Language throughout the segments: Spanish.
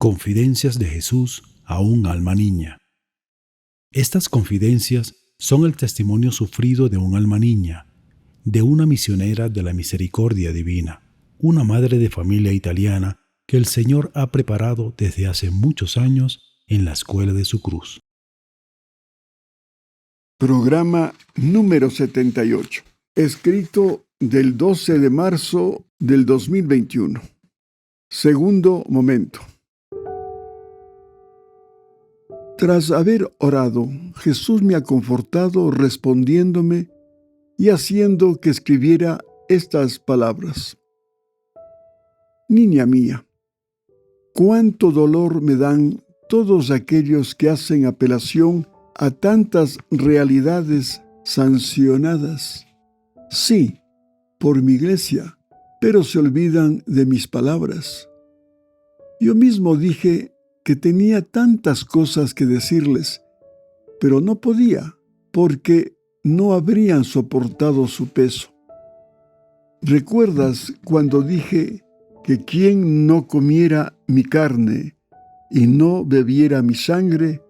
Confidencias de Jesús a un alma niña. Estas confidencias son el testimonio sufrido de un alma niña, de una misionera de la misericordia divina, una madre de familia italiana que el Señor ha preparado desde hace muchos años en la escuela de su cruz. Programa número 78, escrito del 12 de marzo del 2021. Segundo momento. Tras haber orado, Jesús me ha confortado respondiéndome y haciendo que escribiera estas palabras. Niña mía, cuánto dolor me dan todos aquellos que hacen apelación a tantas realidades sancionadas. Sí, por mi iglesia, pero se olvidan de mis palabras. Yo mismo dije que tenía tantas cosas que decirles, pero no podía, porque no habrían soportado su peso. ¿Recuerdas cuando dije que quien no comiera mi carne y no bebiera mi sangre,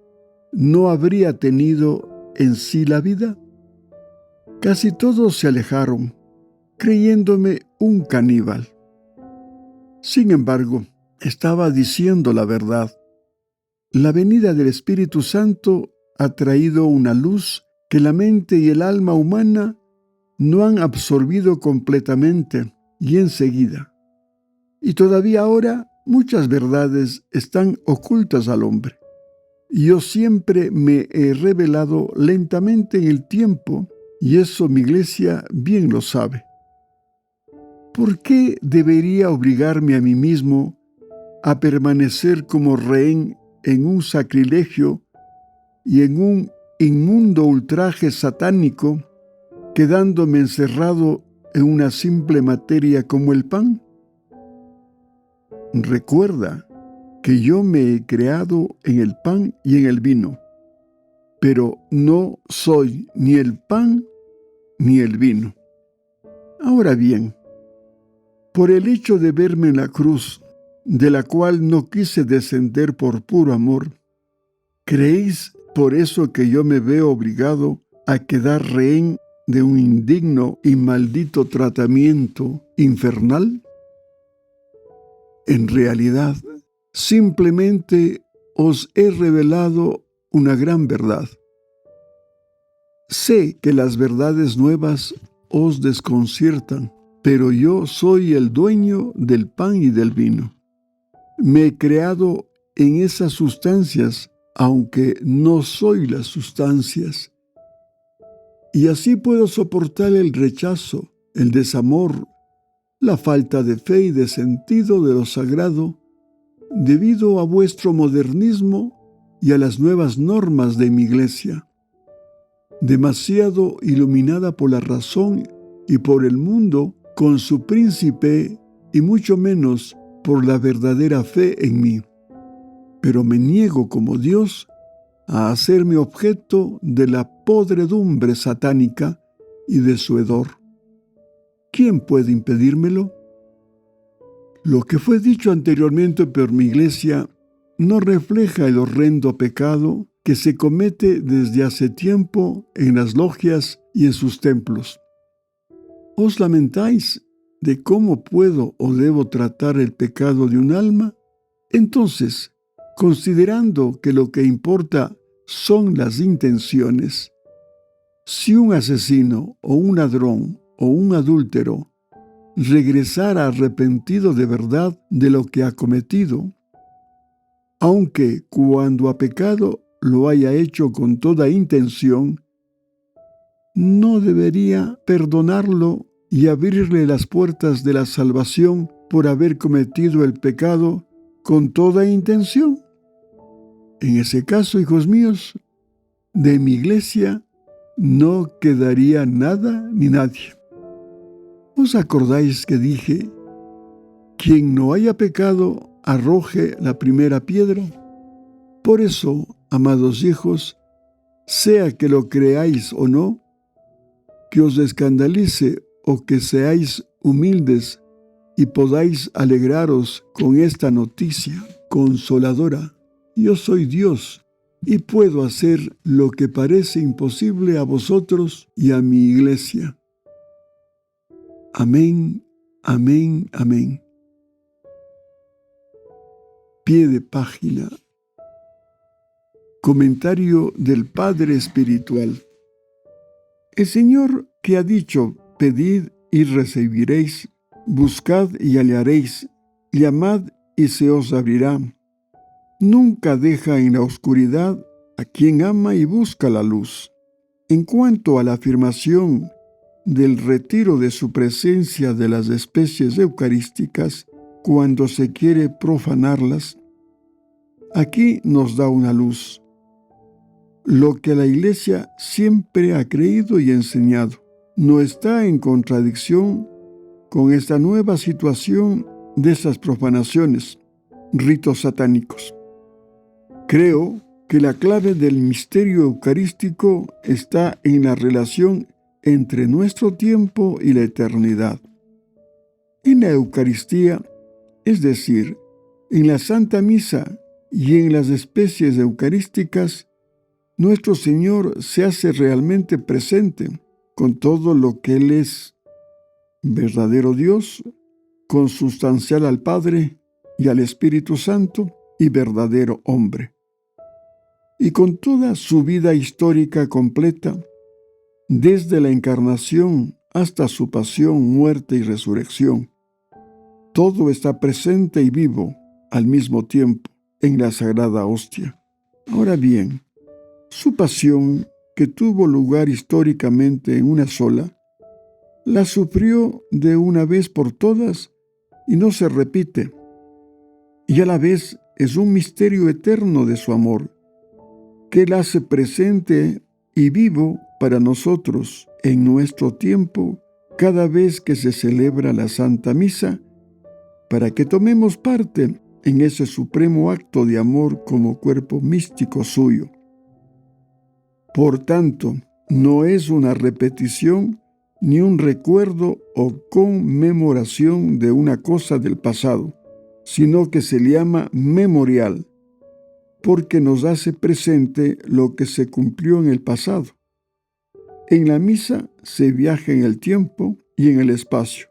no habría tenido en sí la vida? Casi todos se alejaron, creyéndome un caníbal. Sin embargo, estaba diciendo la verdad. La venida del Espíritu Santo ha traído una luz que la mente y el alma humana no han absorbido completamente y enseguida. Y todavía ahora muchas verdades están ocultas al hombre. Yo siempre me he revelado lentamente en el tiempo, y eso mi iglesia bien lo sabe. ¿Por qué debería obligarme a mí mismo a permanecer como rehén en un sacrilegio y en un inmundo ultraje satánico, quedándome encerrado en una simple materia como el pan? Recuerda que yo me he creado en el pan y en el vino, pero no soy ni el pan ni el vino. Ahora bien, por el hecho de verme en la cruz, de la cual no quise descender por puro amor, ¿creéis por eso que yo me veo obligado a quedar rehén de un indigno y maldito tratamiento infernal? En realidad, simplemente os he revelado una gran verdad. Sé que las verdades nuevas os desconciertan, pero yo soy el dueño del pan y del vino. Me he creado en esas sustancias, aunque no soy las sustancias. Y así puedo soportar el rechazo, el desamor, la falta de fe y de sentido de lo sagrado, debido a vuestro modernismo y a las nuevas normas de mi iglesia, demasiado iluminada por la razón y por el mundo con su príncipe y mucho menos por la verdadera fe en mí. Pero me niego como Dios a hacerme objeto de la podredumbre satánica y de su hedor. ¿Quién puede impedírmelo? Lo que fue dicho anteriormente por mi iglesia no refleja el horrendo pecado que se comete desde hace tiempo en las logias y en sus templos. ¿Os lamentáis de cómo puedo o debo tratar el pecado de un alma? Entonces, considerando que lo que importa son las intenciones, si un asesino o un ladrón o un adúltero regresara arrepentido de verdad de lo que ha cometido, aunque cuando ha pecado lo haya hecho con toda intención, ¿no debería perdonarlo y abrirle las puertas de la salvación por haber cometido el pecado con toda intención? En ese caso, hijos míos, de mi iglesia no quedaría nada ni nadie. ¿Os acordáis que dije, quien no haya pecado, arroje la primera piedra? Por eso, amados hijos, sea que lo creáis o no, que os escandalice o que seáis humildes y podáis alegraros con esta noticia, consoladora. Yo soy Dios y puedo hacer lo que parece imposible a vosotros y a mi iglesia. Amén, amén, amén. Pie de página. Comentario del Padre Espiritual. El Señor que ha dicho, pedid y recibiréis, buscad y hallaréis, llamad y se os abrirá. Nunca deja en la oscuridad a quien ama y busca la luz. En cuanto a la afirmación del retiro de su presencia de las especies eucarísticas cuando se quiere profanarlas, aquí nos da una luz. Lo que la Iglesia siempre ha creído y enseñado no está en contradicción con esta nueva situación de esas profanaciones, ritos satánicos. Creo que la clave del misterio eucarístico está en la relación entre nuestro tiempo y la eternidad. En la Eucaristía, es decir, en la Santa Misa y en las especies eucarísticas, nuestro Señor se hace realmente presente con todo lo que Él es: verdadero Dios, consustancial al Padre y al Espíritu Santo, y verdadero hombre. Y con toda su vida histórica completa, desde la encarnación hasta su pasión, muerte y resurrección, todo está presente y vivo al mismo tiempo en la Sagrada Hostia. Ahora bien, su pasión, que tuvo lugar históricamente en una sola, la sufrió de una vez por todas y no se repite. Y a la vez es un misterio eterno de su amor, que Él hace presente y vivo para nosotros en nuestro tiempo cada vez que se celebra la Santa Misa, para que tomemos parte en ese supremo acto de amor como cuerpo místico suyo. Por tanto, no es una repetición ni un recuerdo o conmemoración de una cosa del pasado, sino que se llama memorial, porque nos hace presente lo que se cumplió en el pasado. En la misa se viaja en el tiempo y en el espacio.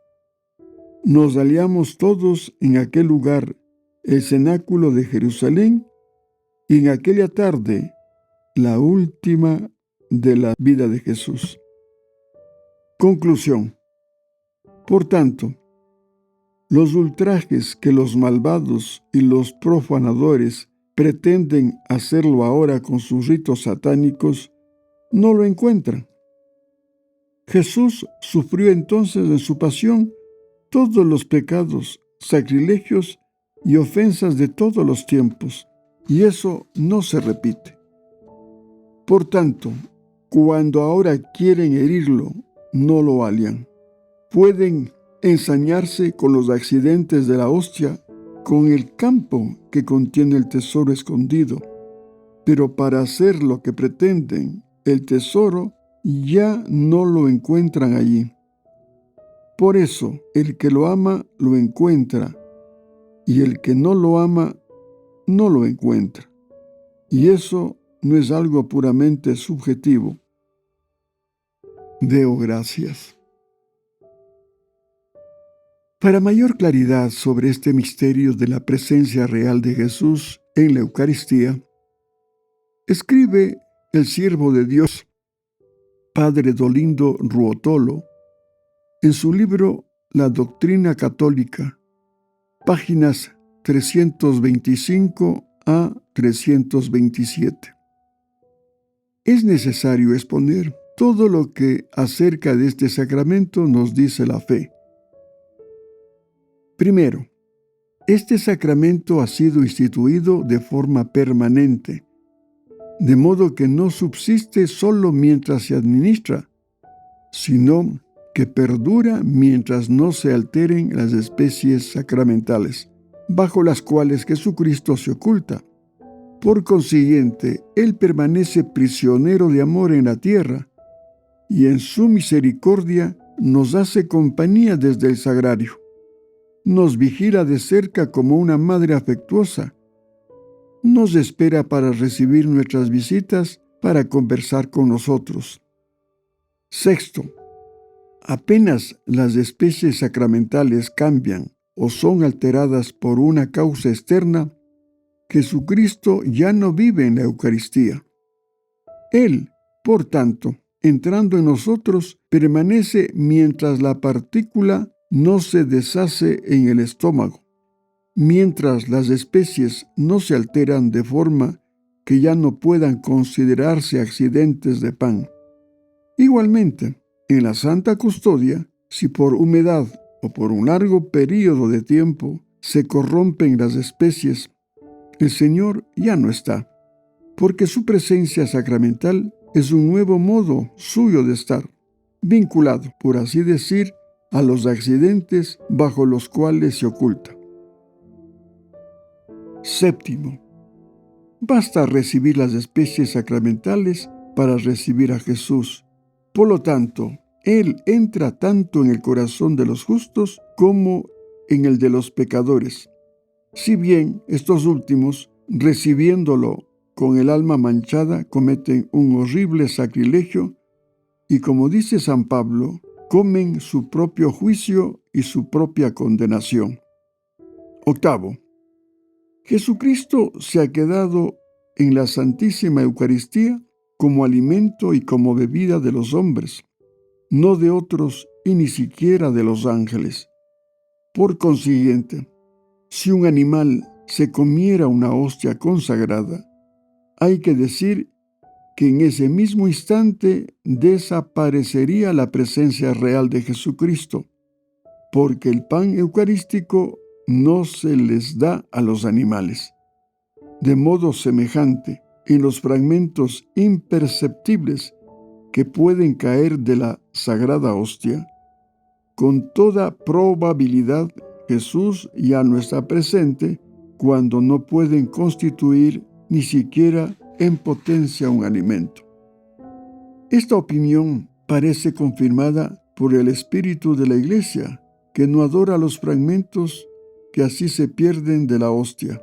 Nos hallamos todos en aquel lugar, el cenáculo de Jerusalén, y en aquella tarde, la última de la vida de Jesús. Conclusión. Por tanto, los ultrajes que los malvados y los profanadores pretenden hacerlo ahora con sus ritos satánicos, no lo encuentran. Jesús sufrió entonces en su pasión todos los pecados, sacrilegios y ofensas de todos los tiempos, y eso no se repite. Por tanto, cuando ahora quieren herirlo, no lo hallan. Pueden ensañarse con los accidentes de la hostia, con el campo que contiene el tesoro escondido, pero para hacer lo que pretenden, el tesoro ya no lo encuentran allí. Por eso, el que lo ama, lo encuentra, y el que no lo ama, no lo encuentra. Y eso no es algo puramente subjetivo. Deo gracias. Para mayor claridad sobre este misterio de la presencia real de Jesús en la Eucaristía, escribe el siervo de Dios, Padre Dolindo Ruotolo, en su libro La Doctrina Católica, páginas 325 a 327. Es necesario exponer todo lo que acerca de este sacramento nos dice la fe. Primero, este sacramento ha sido instituido de forma permanente, de modo que no subsiste solo mientras se administra, sino que perdura mientras no se alteren las especies sacramentales, bajo las cuales Jesucristo se oculta. Por consiguiente, Él permanece prisionero de amor en la tierra, y en su misericordia nos hace compañía desde el sagrario. Nos vigila de cerca como una madre afectuosa nos espera para recibir nuestras visitas, para conversar con nosotros. Sexto, apenas las especies sacramentales cambian o son alteradas por una causa externa, Jesucristo ya no vive en la Eucaristía. Él, por tanto, entrando en nosotros, permanece mientras la partícula no se deshace en el estómago, mientras las especies no se alteran de forma que ya no puedan considerarse accidentes de pan. Igualmente, en la Santa Custodia, si por humedad o por un largo período de tiempo se corrompen las especies, el Señor ya no está, porque su presencia sacramental es un nuevo modo suyo de estar, vinculado, por así decir, a los accidentes bajo los cuales se oculta. Séptimo, basta recibir las especies sacramentales para recibir a Jesús. Por lo tanto, Él entra tanto en el corazón de los justos como en el de los pecadores. Si bien estos últimos, recibiéndolo con el alma manchada, cometen un horrible sacrilegio y, como dice San Pablo, comen su propio juicio y su propia condenación. Octavo, Jesucristo se ha quedado en la Santísima Eucaristía como alimento y como bebida de los hombres, no de otros y ni siquiera de los ángeles. Por consiguiente, si un animal se comiera una hostia consagrada, hay que decir que en ese mismo instante desaparecería la presencia real de Jesucristo, porque el pan eucarístico no se les da a los animales. De modo semejante, en los fragmentos imperceptibles que pueden caer de la sagrada hostia, con toda probabilidad Jesús ya no está presente cuando no pueden constituir ni siquiera en potencia un alimento. Esta opinión parece confirmada por el espíritu de la Iglesia, que no adora los fragmentos que así se pierden de la hostia.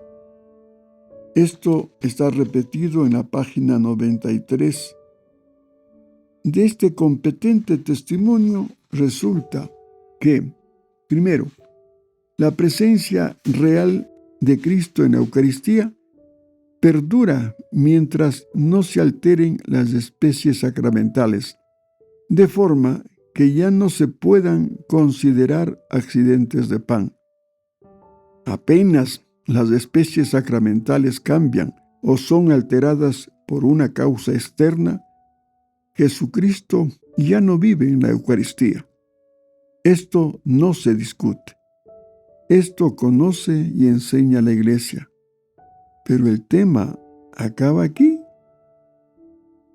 Esto está repetido en la página 93. De este competente testimonio resulta que, primero, la presencia real de Cristo en la Eucaristía perdura mientras no se alteren las especies sacramentales, de forma que ya no se puedan considerar accidentes de pan. Apenas las especies sacramentales cambian o son alteradas por una causa externa, Jesucristo ya no vive en la Eucaristía. Esto no se discute. Esto conoce y enseña la Iglesia. Pero el tema acaba aquí.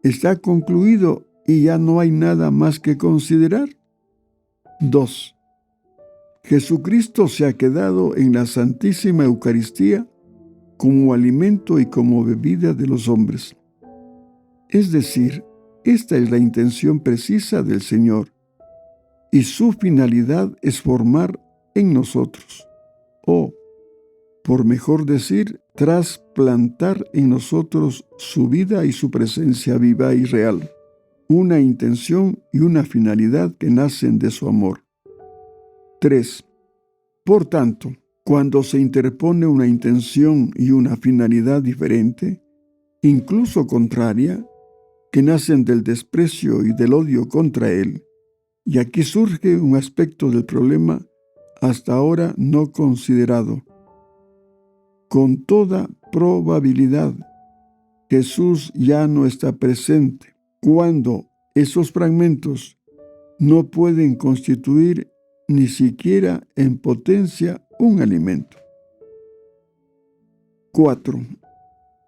Está concluido y ya no hay nada más que considerar. 2. Jesucristo se ha quedado en la Santísima Eucaristía como alimento y como bebida de los hombres. Es decir, esta es la intención precisa del Señor, y su finalidad es formar en nosotros, o, por mejor decir, trasplantar en nosotros su vida y su presencia viva y real, una intención y una finalidad que nacen de su amor. 3. Por tanto, cuando se interpone una intención y una finalidad diferente, incluso contraria, que nacen del desprecio y del odio contra Él, y aquí surge un aspecto del problema hasta ahora no considerado. Con toda probabilidad, Jesús ya no está presente cuando esos fragmentos no pueden constituir ni siquiera en potencia un alimento. 4.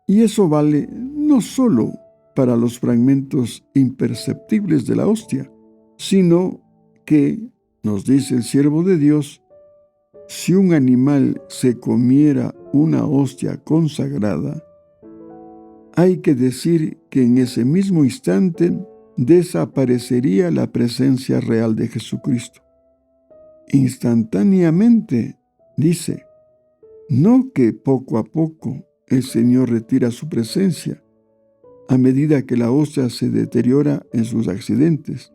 Y eso vale no solo para los fragmentos imperceptibles de la hostia, sino que, nos dice el siervo de Dios, si un animal se comiera una hostia consagrada, hay que decir que en ese mismo instante desaparecería la presencia real de Jesucristo. Instantáneamente, dice, no que poco a poco el Señor retira su presencia a medida que la hostia se deteriora en sus accidentes.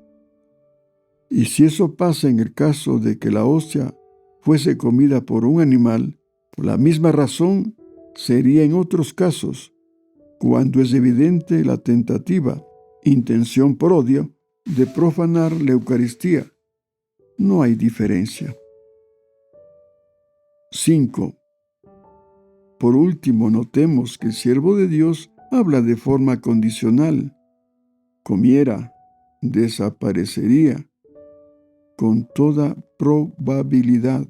Y si eso pasa en el caso de que la hostia fuese comida por un animal, por la misma razón sería en otros casos, cuando es evidente la tentativa, intención por odio, de profanar la Eucaristía. No hay diferencia. 5. Por último, notemos que el siervo de Dios habla de forma condicional. Comiera, desaparecería, con toda probabilidad,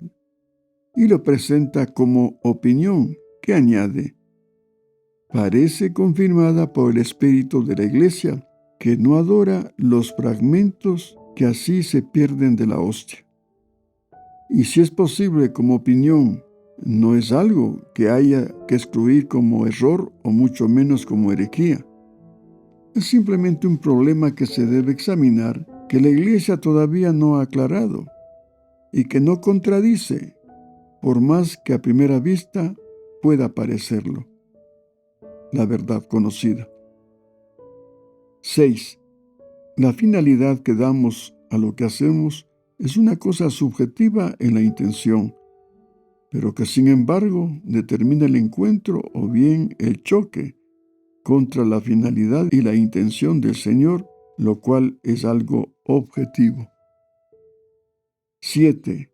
y lo presenta como opinión, que añade, parece confirmada por el espíritu de la Iglesia, que no adora los fragmentos que así se pierden de la hostia. Y si es posible como opinión, no es algo que haya que excluir como error o mucho menos como herejía. Es simplemente un problema que se debe examinar, que la Iglesia todavía no ha aclarado y que no contradice, por más que a primera vista pueda parecerlo. La verdad conocida. 6. La finalidad que damos a lo que hacemos es una cosa subjetiva en la intención, pero que sin embargo determina el encuentro o bien el choque contra la finalidad y la intención del Señor, lo cual es algo objetivo. 7.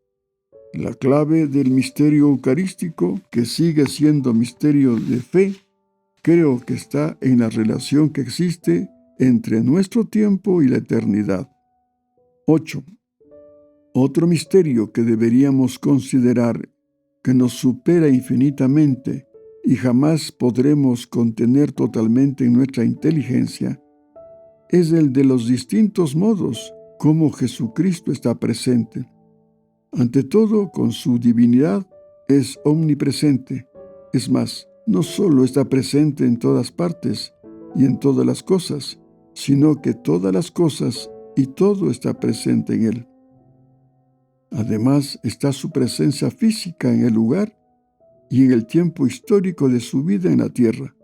La clave del misterio eucarístico, que sigue siendo misterio de fe, creo que está en la relación que existe entre nuestro tiempo y la eternidad. 8. Otro misterio que deberíamos considerar, que nos supera infinitamente y jamás podremos contener totalmente en nuestra inteligencia, es el de los distintos modos como Jesucristo está presente. Ante todo, con su divinidad es omnipresente. Es más, no solo está presente en todas partes y en todas las cosas, sino que todas las cosas y todo está presente en Él. Además, está su presencia física en el lugar y en el tiempo histórico de su vida en la tierra.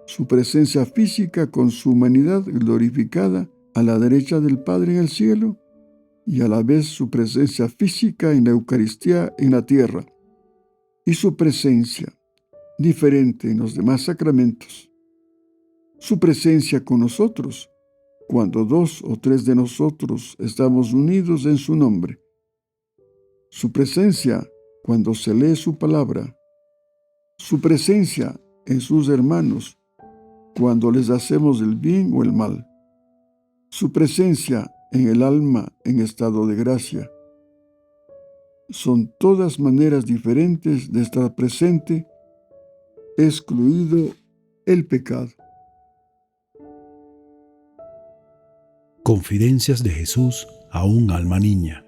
Su presencia física con su humanidad glorificada a la derecha del Padre en el cielo, y a la vez su presencia física en la Eucaristía en la tierra, y su presencia diferente en los demás sacramentos. Su presencia con nosotros, cuando 2 o 3 de nosotros estamos unidos en su nombre. Su presencia cuando se lee su palabra. Su presencia en sus hermanos, cuando les hacemos el bien o el mal. Su presencia en el alma en estado de gracia. Son todas maneras diferentes de estar presente, excluido el pecado. Confidencias de Jesús a un alma niña.